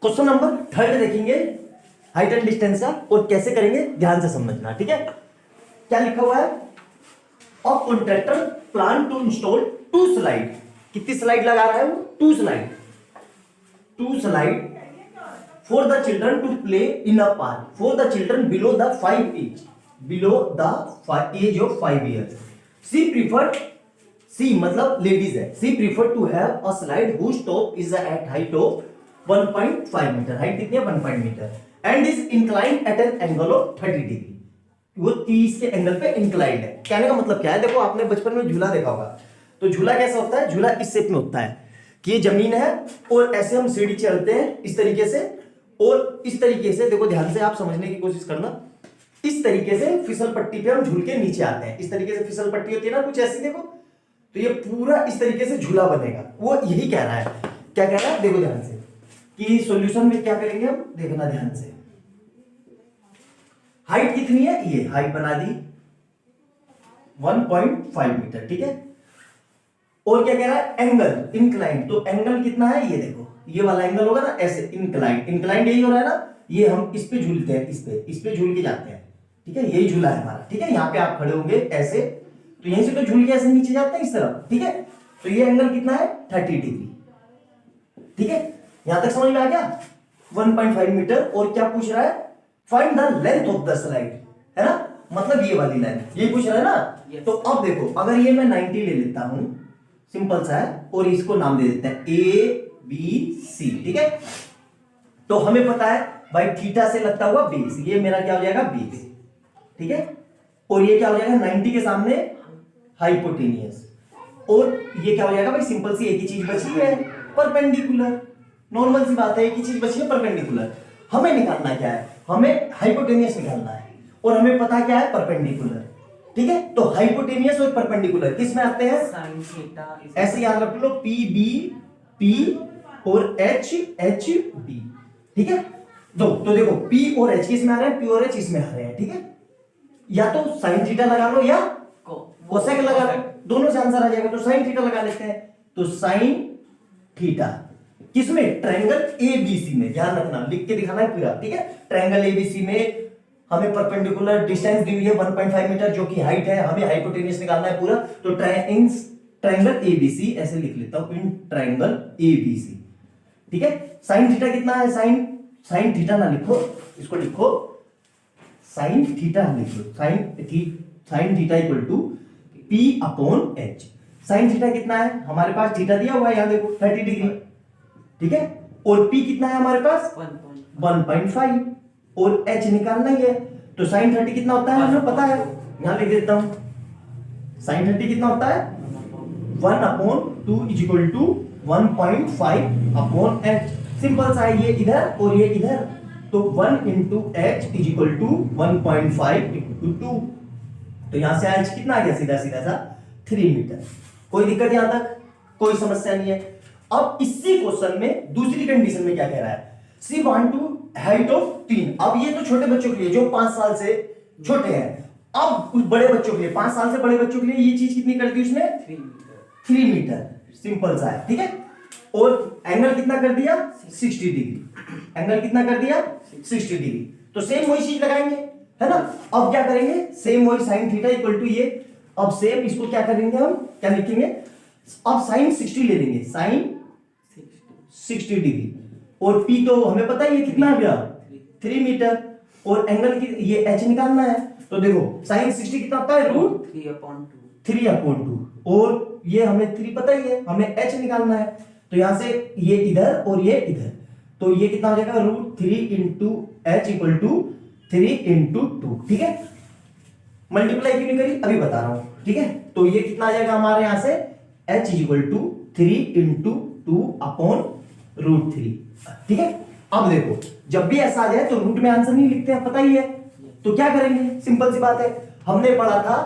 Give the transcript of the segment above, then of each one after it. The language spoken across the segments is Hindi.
क्वेश्चन नंबर 3 देखेंगे हाइट एंड डिस्टेंस का, और कैसे करेंगे ध्यान से समझना, ठीक है। क्या लिखा हुआ है, a contractor plan to install 2 slide. कितनी स्लाइड लगा रहा है वो, 2 slide, 2 slide for the children to play in a park for the children below the 5 age, below the age of 5 years। She preferred, she मतलब लेडीज है, she prefer to have a slide whose top is at height of 1.5 metre, height कितनी है 1 metre, and is inclined at an angle of 30 degree. वो 30 के एंगल पे इंक्लाइंड है। कहने का मतलब क्या है, देखो आपने बचपन में झूला देखा होगा, तो झूला कैसा होता है, झूला इस शेप में होता है कि ये जमीन है और ऐसे हम सीढ़ी चढ़ते हैं इस तरीके से, और इस तरीके से, देखो ध्यान से आप समझने की कोशिश करना, इस तरीके से फिसल पट्टी पे हम झूल के नीचे आते हैं। इस तरीके से फिसल पट्टी होती है ना कुछ ऐसी, देखो, तो ये पूरा इस तरीके से झूला बनेगा। वो यही कह रहा है, क्या कह रहा है, देखो ध्यान से कि सॉल्यूशन में क्या करेंगे हम, देखना ध्यान से। हाइट कितनी है, ये हाइट बना दी 1.5 मीटर, ठीक है। और क्या कह रहा है, एंगल इंक्लाइंड, तो एंगल कितना है, ये देखो, ये वाला एंगल होगा ना ऐसे, इंक्लाइंड, इंक्लाइंड यही हो रहा है ना, ये हम इस पे झूलते हैं, इस पे झूल के जाते हैं, ठीक है, यही झूला है हमारा, ठीक है। यहाँ पे आप खड़े होंगे ऐसे, तो यहीं से तो झूल के ऐसे नीचे जाते हैं इस तरफ, ठीक है। तो ये एंगल कितना है 30 डिग्री, ठीक है। यहां तक समझ में आ गया, 1.5 मीटर। और क्या पूछ रहा है, find the length of the slide, है ना, मतलब ये वाली लेंथ, ये पूछ रहा है ना। तो अब देखो, अगर ये मैं 90 ले लेता हूं, सिंपल सा है, और इसको नाम दे देते हैं ABC, ठीक है। तो हमें पता है भाई थीटा से लगता हुआ बेस, ये मेरा क्या हो जाएगा बेस, ठीक है। और ये क्या हो जाएगा 90 के सामने हाइपोटेनियस, और ये क्या हो जाएगा भाई, सिंपल सी एक ही चीज बची है, परपेंडिकुलर। नॉर्मल सी बात है, एक ही चीज बची है परपेंडिकुलर। हमें निकालना क्या है, हमें हाइपोटेनियस निकालना है, और हमें पता क्या है परपेंडिकुलर, ठीक है। तो हाइपोटेनियस और परपेंडिकुलर किस में आते हैं, साइन थीटा, ऐसे याद रख लो, PB और HB, ठीक है। तो देखो P और H किस में आ रहे हैं, P और H इसमें आ रहे हैं, ठीक है। या तो साइन थीटा लगा लो या कोसेक लगा लो, दोनों से आंसर आ जाएगा। तो साइन थीटा लगा लेते हैं, तो साइन थीटा किसमें, ट्रायंगल ABC में, ध्यान रखना, लिख के दिखाना है पूरा, ठीक है। ट्रायंगल ABC में हमें परपेंडिकुलर डिस्टेंस दी हुई है 1.5 मीटर, जो कि हाइट है, हमें हाइपोटेनियस निकालना है पूरा। तो ट्रायंगल ABC ऐसे लिख लेता हूं, इन ट्रायंगल ABC, ठीक है। साइन थीटा कितना है, साइन थीटा ना लिखो, इसको लिखो साइन थीटा, लिखो sine theta equal to P/H। Sine theta कितना है, हमारे पास थीटा दिया हुआ है, यहां देखो 30 डिग्री, ठीक है। और P कितना है हमारे पास 1.5, और H निकालना ही है। तो साइन 30 कितना होता है हमें पता है, यहां लिख देता हूं, साइन 30 कितना होता है 1/2 is equal to 1.5/H। Simple सा है, ये इधर और ये इधर, तो 1 into H is equal to 1.5 into 2। तो यहां से H कितना आ गया, सीधा सीधा सा 3 मीटर। कोई दिक्कत यहां तक, कोई समस्या नहीं है। अब इसी क्वेश्चन में दूसरी कंडीशन में क्या कह रहा है, see want to height of 3। अब ये तो छोटे बच्चों के लिए जो 5 साल से छोटे हैं। अब कुछ बड़े बच्चों के लिए, 5 साल से बड़े बच्चों के लिए ये चीज कितनी कर दी उसने, 3 मीटर, सिंपल सा है, ठीक है। और एंगल कितना कर दिया 60 डिग्री, एंगल कितना कर दिया 60 डिग्री। तो सेम वही चीज लगाएंगे, है ना। अब क्या करेंगे, सेम वही साइन थीटा इक्वल टू ये, अब सेम इसको क्या करेंगे हम, क्या लिखेंगे, अब साइन 60 ले लेंगे, साइन 60 डिग्री, और P तो हमें पता है ये कितना आ गया 3 मीटर, और एंगल की ये H निकालना है। तो देखो साइन 60 कितना होता है, √3/2, और ये हमें 3 पता ही है, हमें H निकालना है। तो यहां से ये इधर और ये इधर, तो ये कितना हो जाएगा √3 into H equal to 3 into 2, ठीक है। मल्टीप्लाई क्यों नहीं करी, अभी बता रहा हूं, ठीक है। तो ये कितना आ जाएगा हमारे यहां से, H इक्वल टू 3 into 2/√3, ठीक है। अब देखो जब भी ऐसा आ जाए तो रूट में आंसर नहीं लिखते हैं, पता ही है। तो क्या करेंगे, सिंपल सी बात है, हमने पढ़ा था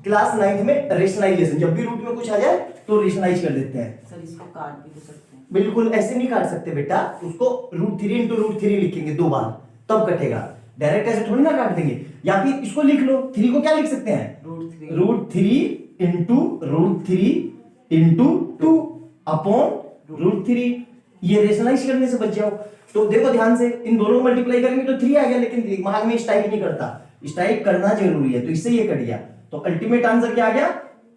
क्लास 9th में रेशनलाइजेशन, जब भी रूट में कुछ आ जाए तो रेशनलाइज कर देते हैं। सर इसको काट भी तो सकते हैं, बिल्कुल ऐसे नहीं काट सकते बेटा, उसको √3 into √3 लिखेंगे 2 बार, तब कटेगा। डायरेक्ट ऐसे थोड़ी ना काट देंगे, या फिर इसको लिख लो, 3 को क्या लिख सकते हैं, √3 into √3 into 2/√3। ये रेशनलाइज करने से बच जाओ। तो देखो ध्यान से, इन दोनों को मल्टीप्लाई करेंगे तो 3 आ गया, लेकिन दिमाग में स्ट्राइक नहीं करता, स्ट्राइक करना जरूरी है, तो इससे ये कट गया। तो अल्टीमेट आंसर क्या आ गया?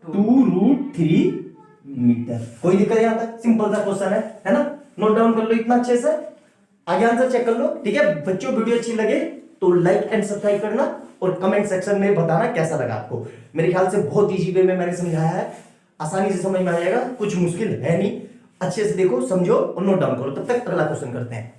2√3 मीटर। कोई दिक्कत यहां तक? सिंपल सा क्वेश्चन है ना? नोट डाउन कर लो इतना अच्छे से, आगे आंसर चेक कर लो। ठीक है बच्चों, वीडियो अच्छी लगे तो लाइक एंड सब्सक्राइब करना और कमेंट सेक्शन में बताना कैसा लगा आपको। मेरे ख्याल से बहुत इजी वे में मैंने समझाया है, आसानी से समझ में आ जाएगा, कुछ मुश्किल है नहीं। अच्छे से देखो, समझो और नोट डाउन करो। तब तक अगला क्वेश्चन करते हैं।